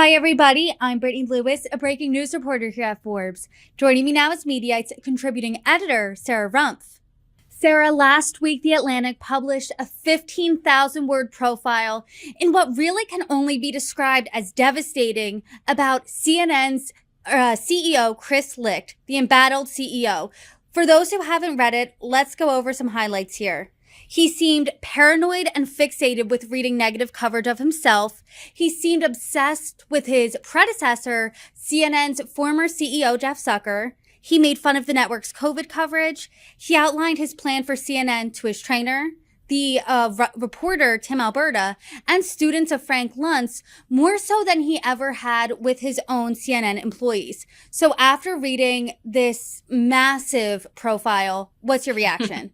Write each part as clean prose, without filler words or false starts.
Hi, everybody. I'm Brittany Lewis, a breaking news reporter here at Forbes. Joining me now is Mediaite's contributing editor, Sarah Rumpf. Sarah, last week, The Atlantic published a 15,000-word profile in what really can only be described as devastating about CNN's CEO, Chris Licht, the embattled CEO. For those who haven't read it, let's go over some highlights here. He seemed paranoid and fixated with reading negative coverage of himself. He seemed obsessed with his predecessor, CNN's former CEO, Jeff Zucker. He made fun of the network's COVID coverage. He outlined his plan for CNN to his trainer, the reporter Tim Alberta, and students of Frank Luntz, more so than he ever had with his own CNN employees. So after reading this massive profile, what's your reaction?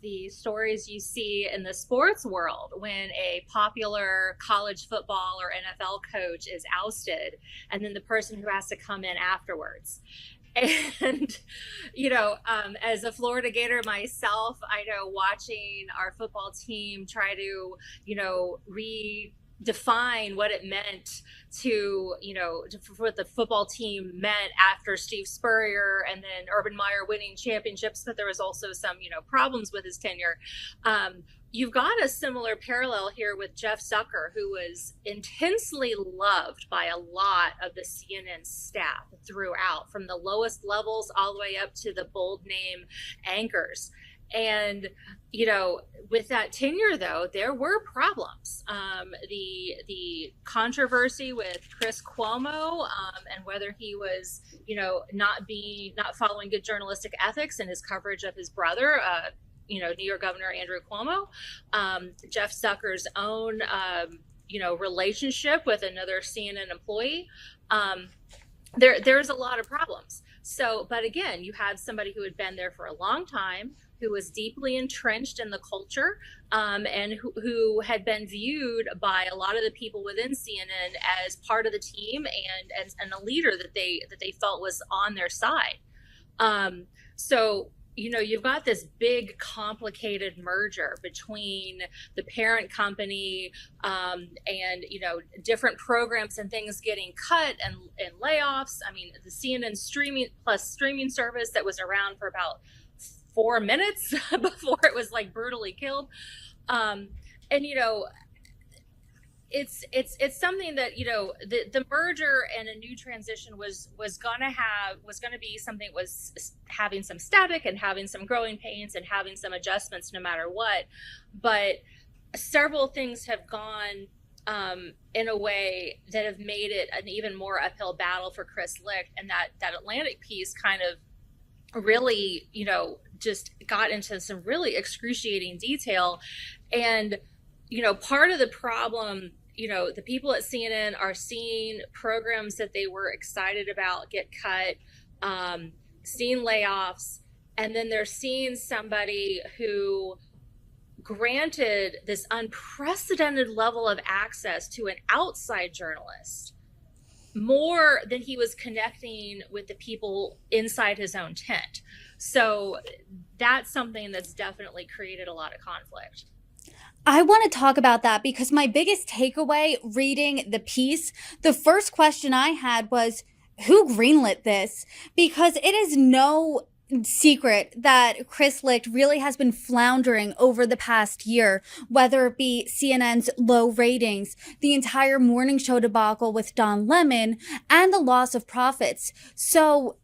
The stories you see in the sports world when a popular college football or NFL coach is ousted, and then the person who has to come in afterwards. And, as a Florida Gator myself, I know watching our football team try to, redefine what it meant to, what the football team meant after Steve Spurrier and then Urban Meyer winning championships, but there was also some, problems with his tenure. You've got a similar parallel here with Jeff Zucker, who was intensely loved by a lot of the CNN staff throughout, from the lowest levels all the way up to the bold name anchors. And, with that tenure, though, there were problems. The controversy with Chris Cuomo and whether he was, not following good journalistic ethics in his coverage of his brother, New York Governor Andrew Cuomo, Jeff Zucker's own, relationship with another CNN employee. There's a lot of problems. So, but again, you had somebody who had been there for a long time, who was deeply entrenched in the culture, and who had been viewed by a lot of the people within CNN as part of the team and a leader that they felt was on their side. So, you've got this big, complicated merger between the parent company and, different programs and things getting cut and layoffs. I mean, the CNN streaming service that was around for about 4 minutes before it was like brutally killed. It's something that, the merger and a new transition was going to be something that was having some static and having some growing pains and having some adjustments no matter what. But several things have gone in a way that have made it an even more uphill battle for Chris Licht. And that Atlantic piece kind of really, just got into some really excruciating detail. And, part of the problem, the people at CNN are seeing programs that they were excited about get cut, seeing layoffs, and then they're seeing somebody who granted this unprecedented level of access to an outside journalist more than he was connecting with the people inside his own tent. So that's something that's definitely created a lot of conflict. I want to talk about that because my biggest takeaway reading the piece, the first question I had was, who greenlit this? Because it is no secret that Chris Licht really has been floundering over the past year, whether it be CNN's low ratings, the entire morning show debacle with Don Lemon, and the loss of profits. So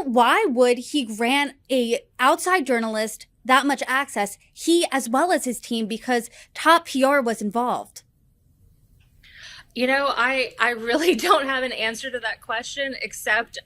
why would he grant a outside journalist that much access, he as well as his team, because top PR was involved? I really don't have an answer to that question, except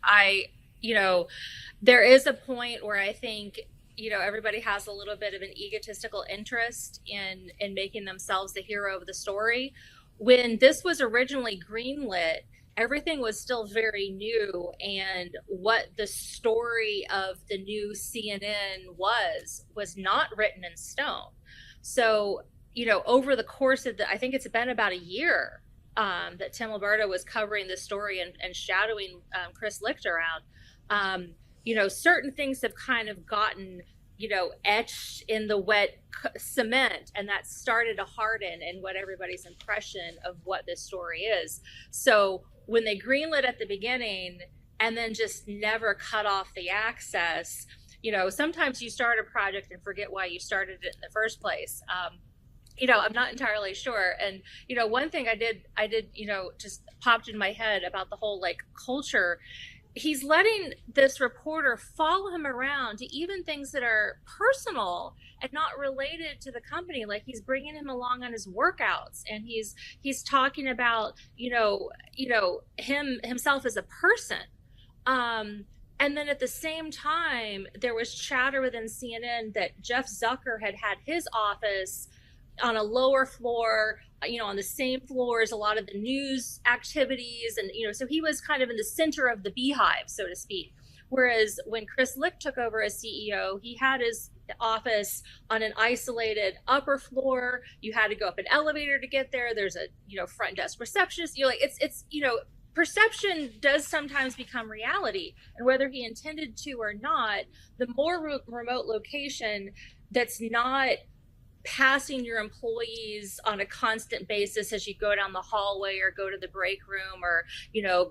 there is a point where I think, everybody has a little bit of an egotistical interest in making themselves the hero of the story. When this was originally greenlit, everything was still very new, and what the story of the new CNN was not written in stone. So, over the course of I think it's been about a year that Tim Alberta was covering this story and shadowing Chris Licht around. Certain things have kind of gotten etched in the wet cement, and that started to harden in what everybody's impression of what this story is. So when they greenlit at the beginning and then just never cut off the access, sometimes you start a project and forget why you started it in the first place. I'm not entirely sure. And, one thing I did, just popped in my head about the whole like culture. He's letting this reporter follow him around to even things that are personal and not related to the company. Like he's bringing him along on his workouts, and he's talking about, himself as a person. And then at the same time, there was chatter within CNN that Jeff Zucker had his office on a lower floor, on the same floor as a lot of the news activities. And, so he was kind of in the center of the beehive, so to speak. Whereas when Chris Licht took over as CEO, he had his office on an isolated upper floor. You had to go up an elevator to get there. There's a, front desk receptionist. Perception does sometimes become reality. And whether he intended to or not, the more remote location that's not passing your employees on a constant basis as you go down the hallway or go to the break room or,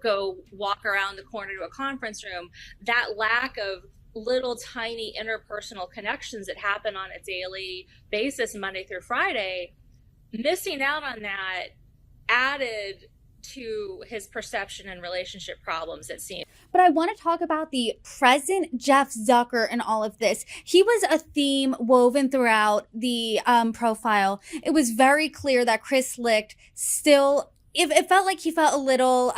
go walk around the corner to a conference room, that lack of little tiny interpersonal connections that happen on a daily basis, Monday through Friday, missing out on that added to his perception and relationship problems, it seems. But I want to talk about the present Jeff Zucker in all of this. He was a theme woven throughout the profile. It was very clear that Chris Licht still, it felt like he felt a little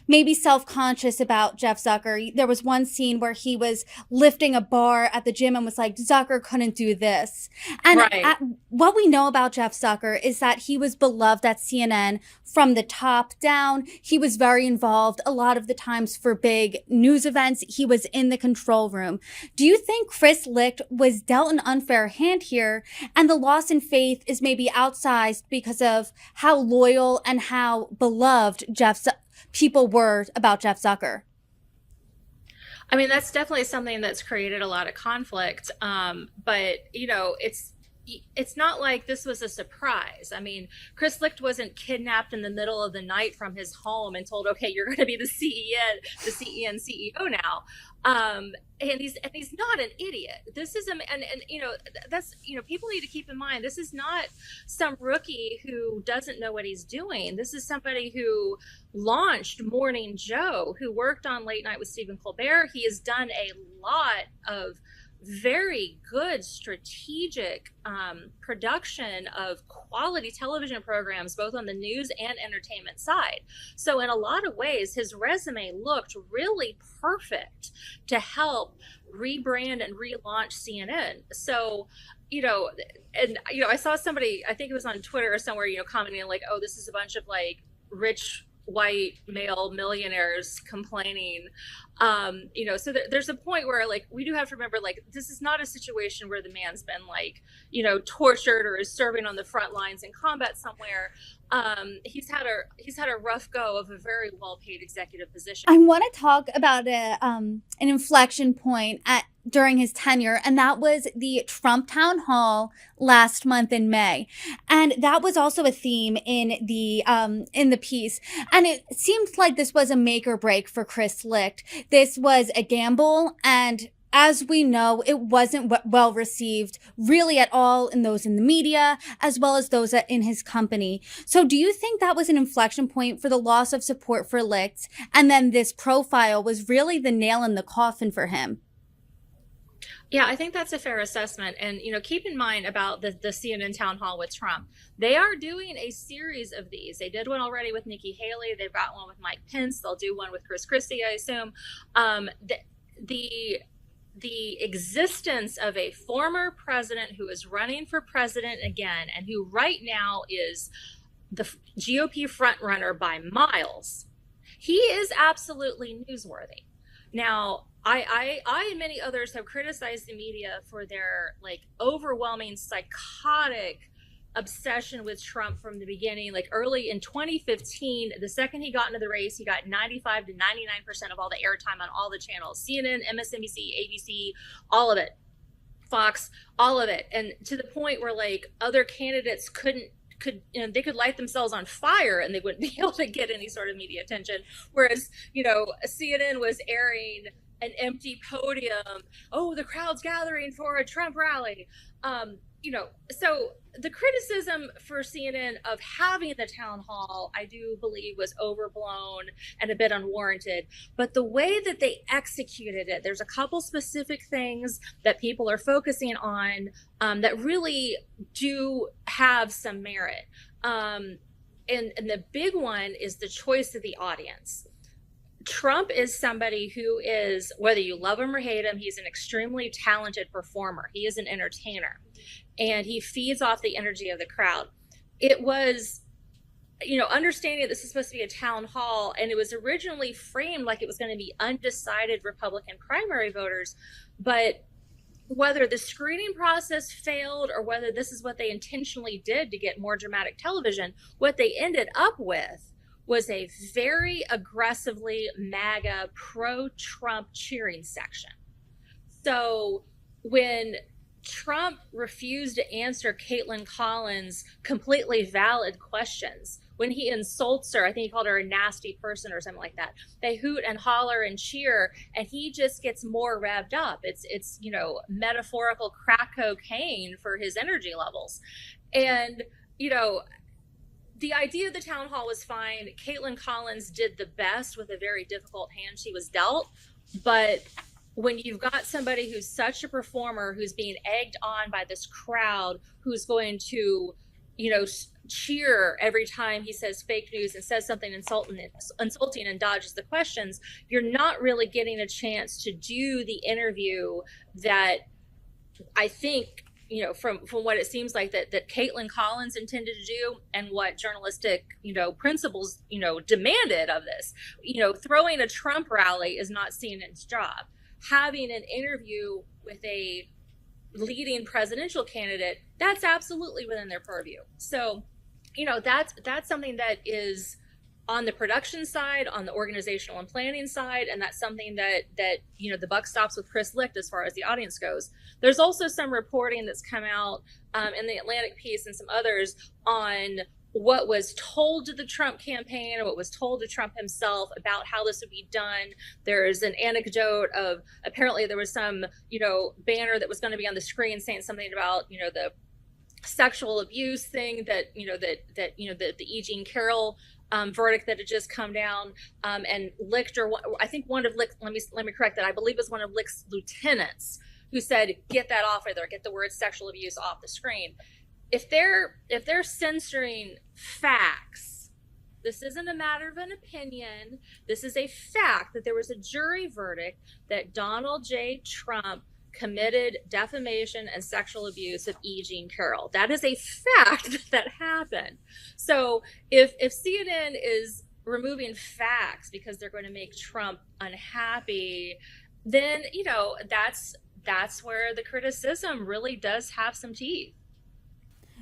maybe self-conscious about Jeff Zucker. There was one scene where he was lifting a bar at the gym and was like, Zucker couldn't do this. And right. What we know about Jeff Zucker is that he was beloved at CNN from the top down. He was very involved a lot of the times for big news events. He was in the control room. Do you think Chris Licht was dealt an unfair hand here, and the loss in faith is maybe outsized because of how loyal and how beloved people were about Jeff Zucker? I mean, that's definitely something that's created a lot of conflict. But, it's not like this was a surprise. I mean, Chris Licht wasn't kidnapped in the middle of the night from his home and told, okay, you're going to be the CEO now. And he's not an idiot. This is that's, people need to keep in mind, this is not some rookie who doesn't know what he's doing. This is somebody who launched Morning Joe, who worked on Late Night with Stephen Colbert. He has done a lot of very good strategic production of quality television programs, both on the news and entertainment side. So in a lot of ways, his resume looked really perfect to help rebrand and relaunch CNN. So, I saw somebody, I think it was on Twitter or somewhere, commenting like, oh, this is a bunch of like rich white male millionaires complaining. So there's a point where like we do have to remember, like, this is not a situation where the man's been like, tortured or is serving on the front lines in combat somewhere. He's had a rough go of a very well-paid executive position. I want to talk about an inflection point during his tenure, and that was the Trump town hall last month in May, and that was also a theme in the piece. And it seemed like this was a make or break for Chris Licht. This was a gamble, and as we know, it wasn't well received really at all in those in the media, as well as those in his company. So do you think that was an inflection point for the loss of support for Licht, and then this profile was really the nail in the coffin for him? Yeah, I think that's a fair assessment. And, keep in mind about the CNN town hall with Trump. They are doing a series of these. They did one already with Nikki Haley. They've got one with Mike Pence. They'll do one with Chris Christie, I assume. The existence of a former president who is running for president again, and who right now is the GOP frontrunner by miles, he is absolutely newsworthy. Now, I and many others have criticized the media for their like overwhelming psychotic obsession with Trump from the beginning. Like early in 2015, the second he got into the race, he got 95 to 99% of all the airtime on all the channels, CNN, MSNBC, ABC, all of it. Fox, all of it. And to the point where like other candidates they could light themselves on fire and they wouldn't be able to get any sort of media attention. Whereas, CNN was airing an empty podium. Oh, the crowd's gathering for a Trump rally. So the criticism for CNN of having the town hall, I do believe, was overblown and a bit unwarranted. But the way that they executed it, there's a couple specific things that people are focusing on that really do have some merit. And the big one is the choice of the audience. Trump is somebody who is, whether you love him or hate him, he's an extremely talented performer. He is an entertainer, and he feeds off the energy of the crowd. It was, understanding that this is supposed to be a town hall, and it was originally framed like it was going to be undecided Republican primary voters, but whether the screening process failed or whether this is what they intentionally did to get more dramatic television, what they ended up with was a very aggressively MAGA pro-Trump cheering section. So when Trump refused to answer Caitlin Collins' completely valid questions, when he insults her, I think he called her a nasty person or something like that, they hoot and holler and cheer, and he just gets more revved up. It's metaphorical crack cocaine for his energy levels. And, the idea of the town hall was fine. Caitlin Collins did the best with a very difficult hand she was dealt. But when you've got somebody who's such a performer, who's being egged on by this crowd, who's going to, cheer every time he says fake news and says something insulting and dodges the questions, you're not really getting a chance to do the interview that I think, from what it seems like that Caitlin Collins intended to do and what journalistic, principles, demanded of this. Throwing a Trump rally is not CNN's job. Having an interview with a leading presidential candidate, that's absolutely within their purview. So, that's something that is on the production side, on the organizational and planning side, and that's something that the buck stops with Chris Licht as far as the audience goes. There's also some reporting that's come out in the Atlantic piece and some others on what was told to the Trump campaign or what was told to Trump himself about how this would be done. There's an anecdote of apparently there was some, banner that was going to be on the screen saying something about, the sexual abuse thing that the E. Jean Carroll verdict that had just come down, and Licht, or I think one of Licht, let me correct that, I believe it was one of Licht's lieutenants who said, get that off of there, get the word sexual abuse off the screen. If they're censoring facts, this isn't a matter of an opinion, this is a fact that there was a jury verdict that Donald J. Trump committed defamation and sexual abuse of E. Jean Carroll. That is a fact that happened. So if CNN is removing facts because they're going to make Trump unhappy, then that's where the criticism really does have some teeth.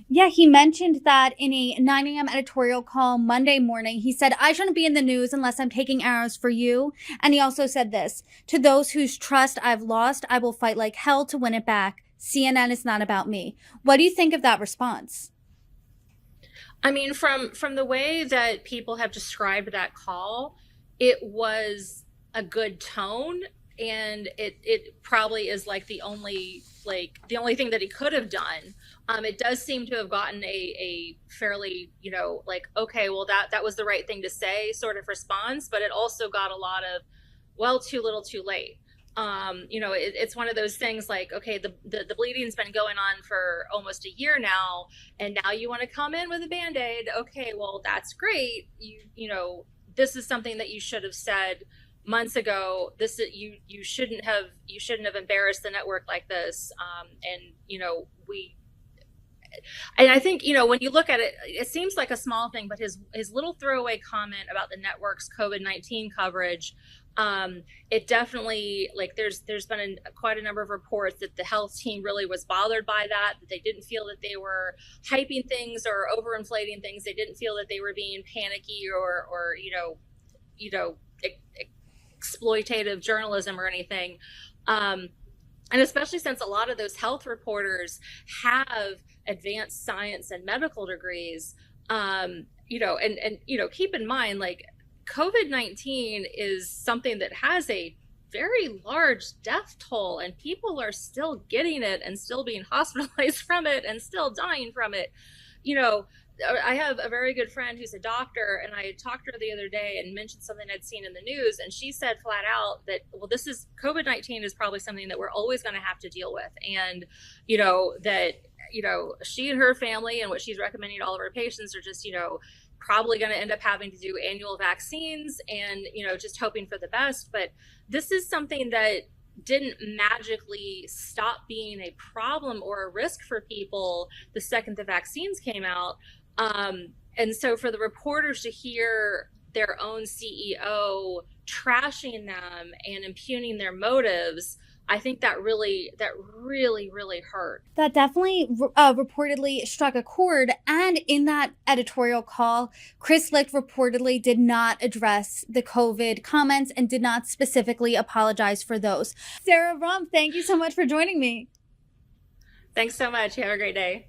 Yeah, he mentioned that in a 9 a.m. editorial call Monday morning. He said, I shouldn't be in the news unless I'm taking arrows for you. And he also said this, to those whose trust I've lost, I will fight like hell to win it back. CNN is not about me. What do you think of that response? I mean, from the way that people have described that call, it was a good tone. And it probably is like the only thing that he could have done. It does seem to have gotten a fairly, okay, well, that was the right thing to say sort of response, but it also got a lot of, well, too little, too late. It's one of those things like, okay, the bleeding's been going on for almost a year now, and now you want to come in with a Band-Aid. Okay, well, that's great. This is something that you should have said months ago. This you shouldn't have embarrassed the network like this. And I think, when you look at it, it seems like a small thing, but his little throwaway comment about the network's COVID-19 coverage, it definitely, there's been quite a number of reports that the health team really was bothered by that they didn't feel that they were hyping things or overinflating things. They didn't feel that they were being panicky or exploitative journalism or anything. And especially since a lot of those health reporters have advanced science and medical degrees, keep in mind, like, COVID-19 is something that has a very large death toll, and people are still getting it and still being hospitalized from it and still dying from it. You know, I have a very good friend who's a doctor, and I talked to her the other day and mentioned something I'd seen in the news, and she said flat out that, well, this is COVID-19 is probably something that we're always going to have to deal with, and she and her family and what she's recommending to all of her patients are just probably going to end up having to do annual vaccines and just hoping for the best. But this is something that didn't magically stop being a problem or a risk for people the second the vaccines came out. And so for the reporters to hear their own CEO trashing them and impugning their motives, I think that really hurt. That definitely reportedly struck a chord. And in that editorial call, Chris Licht reportedly did not address the COVID comments and did not specifically apologize for those. Sarah Rumpf, thank you so much for joining me. Thanks so much. Have a great day.